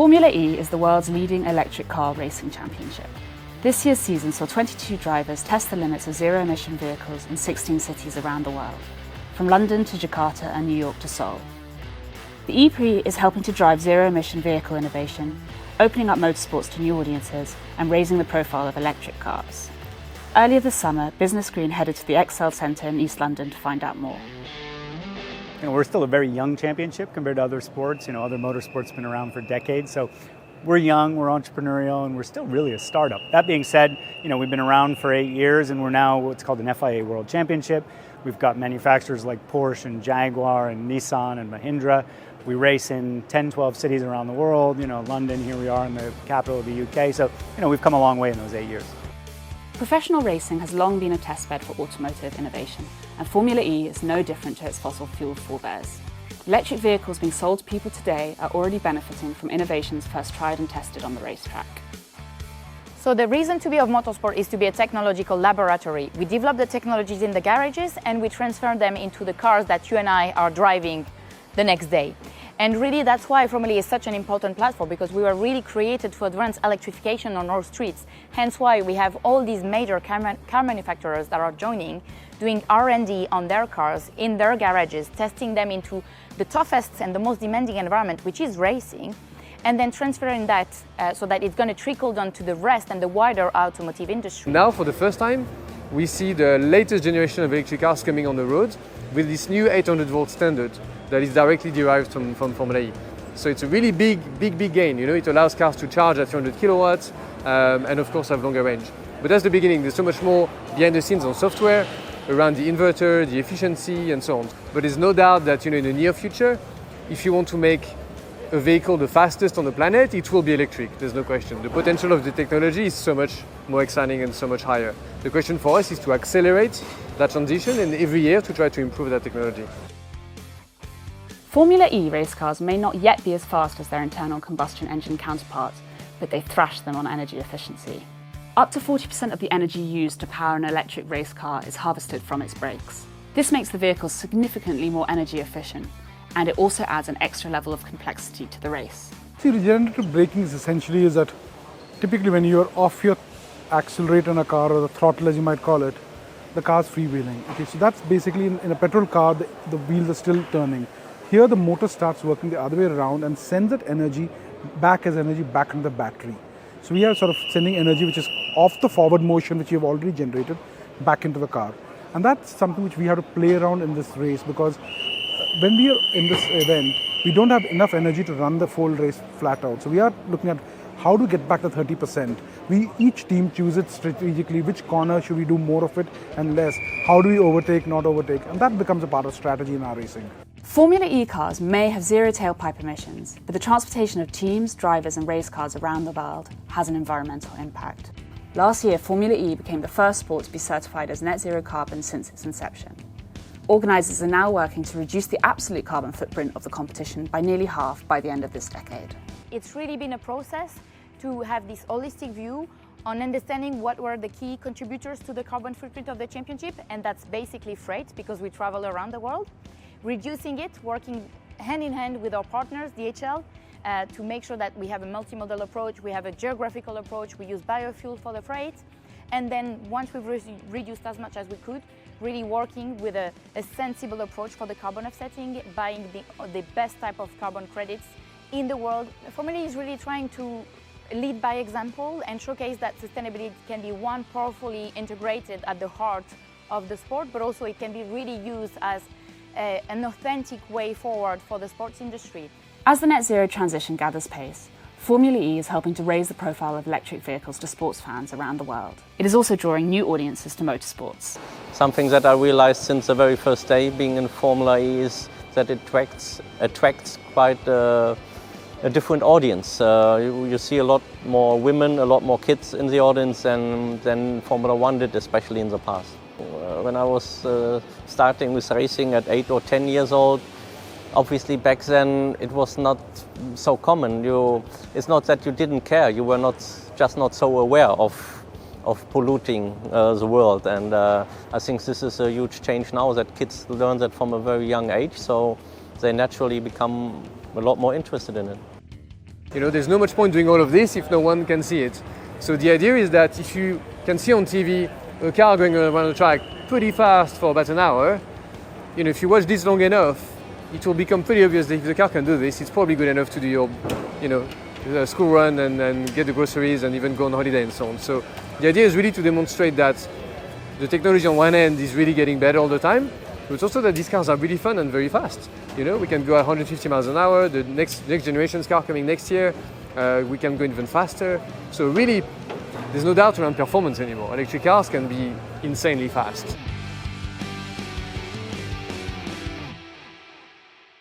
Formula E is the world's leading electric car racing championship. This year's season saw 22 drivers test the limits of zero-emission vehicles in 16 cities around the world, from London to Jakarta and New York to Seoul. The E-Prix is helping to drive zero-emission vehicle innovation, opening up motorsports to new audiences and raising the profile of electric cars. Earlier this summer, BusinessGreen headed to the Excel Centre in East London to find out more. We're still a very young championship compared to other sports. Other motorsports have been around for decades. So we're young, we're entrepreneurial, and we're still really a startup. That being said, we've been around for 8 years and we're now what's called an FIA World Championship. We've got manufacturers like Porsche and Jaguar and Nissan and Mahindra. We race in 10, 12 cities around the world. London, here we are in the capital of the UK. So, we've come a long way in those 8 years. Professional racing has long been a testbed for automotive innovation, and Formula E is no different to its fossil fuel forebears. Electric vehicles being sold to people today are already benefiting from innovations first tried and tested on the racetrack. So the reason to be of motorsport is to be a technological laboratory. We develop the technologies in the garages and we transfer them into the cars that you and I are driving the next day. And really that's why Formula E is such an important platform, because we were really created to advance electrification on our streets. Hence why we have all these major car manufacturers that are joining, doing R&D on their cars in their garages, testing them into the toughest and the most demanding environment, which is racing, and then transferring that so that it's going to trickle down to the rest and the wider automotive industry. Now, for the first time, we see the latest generation of electric cars coming on the road with this new 800-volt standard that is directly derived from Formula E. So it's a really big gain. It allows cars to charge at 300 kilowatts and of course have longer range. But that's the beginning. There's so much more behind the scenes on software, around the inverter, the efficiency and so on. But there's no doubt that in the near future, if you want to make a vehicle the fastest on the planet, it will be electric, there's no question. The potential of the technology is so much more exciting and so much higher. The question for us is to accelerate that transition and every year to try to improve that technology. Formula E race cars may not yet be as fast as their internal combustion engine counterparts, but they thrash them on energy efficiency. Up to 40% of the energy used to power an electric race car is harvested from its brakes. This makes the vehicle significantly more energy efficient, and it also adds an extra level of complexity to the race. See, regenerative braking is essentially is that typically when you're off your accelerator in a car, or the throttle as you might call it, the car's freewheeling. Okay, so that's basically in a petrol car, the wheels are still turning. Here the motor starts working the other way around and sends that energy back into the battery. So we are sort of sending energy which is off the forward motion which you have already generated back into the car. And that's something which we have to play around in this race, because when we are in this event, we don't have enough energy to run the full race flat out. So we are looking at how to get back the 30%. Each team chooses strategically which corner should we do more of it and less. How do we overtake, not overtake? And that becomes a part of strategy in our racing. Formula E cars may have zero tailpipe emissions, but the transportation of teams, drivers and race cars around the world has an environmental impact. Last year, Formula E became the first sport to be certified as net zero carbon since its inception. Organisers are now working to reduce the absolute carbon footprint of the competition by nearly half by the end of this decade. It's really been a process to have this holistic view on understanding what were the key contributors to the carbon footprint of the championship, and that's basically freight, because we travel around the world. Reducing it, working hand in hand with our partners, DHL, to make sure that we have a multimodal approach, we have a geographical approach, we use biofuel for the freight, and then once we've reduced as much as we could, really working with a sensible approach for the carbon offsetting, buying the best type of carbon credits in the world. Formula E is really trying to lead by example and showcase that sustainability can be powerfully integrated at the heart of the sport, but also it can be really used as an authentic way forward for the sports industry. As the net zero transition gathers pace, Formula E is helping to raise the profile of electric vehicles to sports fans around the world. It is also drawing new audiences to motorsports. Something that I realized since the very first day being in Formula E is that it attracts quite a different audience. You see a lot more women, a lot more kids in the audience than Formula One did, especially in the past. When I was starting with racing at 8 or 10 years old, obviously back then it was not so common. It's not that you didn't care, you were just not so aware of polluting the world. And I think this is a huge change now, that kids learn that from a very young age, so they naturally become a lot more interested in it. You know, there's no much point doing all of this if no one can see it. So the idea is that if you can see on TV a car going around the track pretty fast for about an hour, you know, if you watch this long enough, it will become pretty obvious that if the car can do this, it's probably good enough to do your, you know, school run and get the groceries and even go on holiday and so on. So the idea is really to demonstrate that the technology on one end is really getting better all the time, but it's also that these cars are really fun and very fast. You know, we can go at 150 miles an hour. The next generation's car coming next year, we can go even faster. So really, there's no doubt around performance anymore. Electric cars can be insanely fast.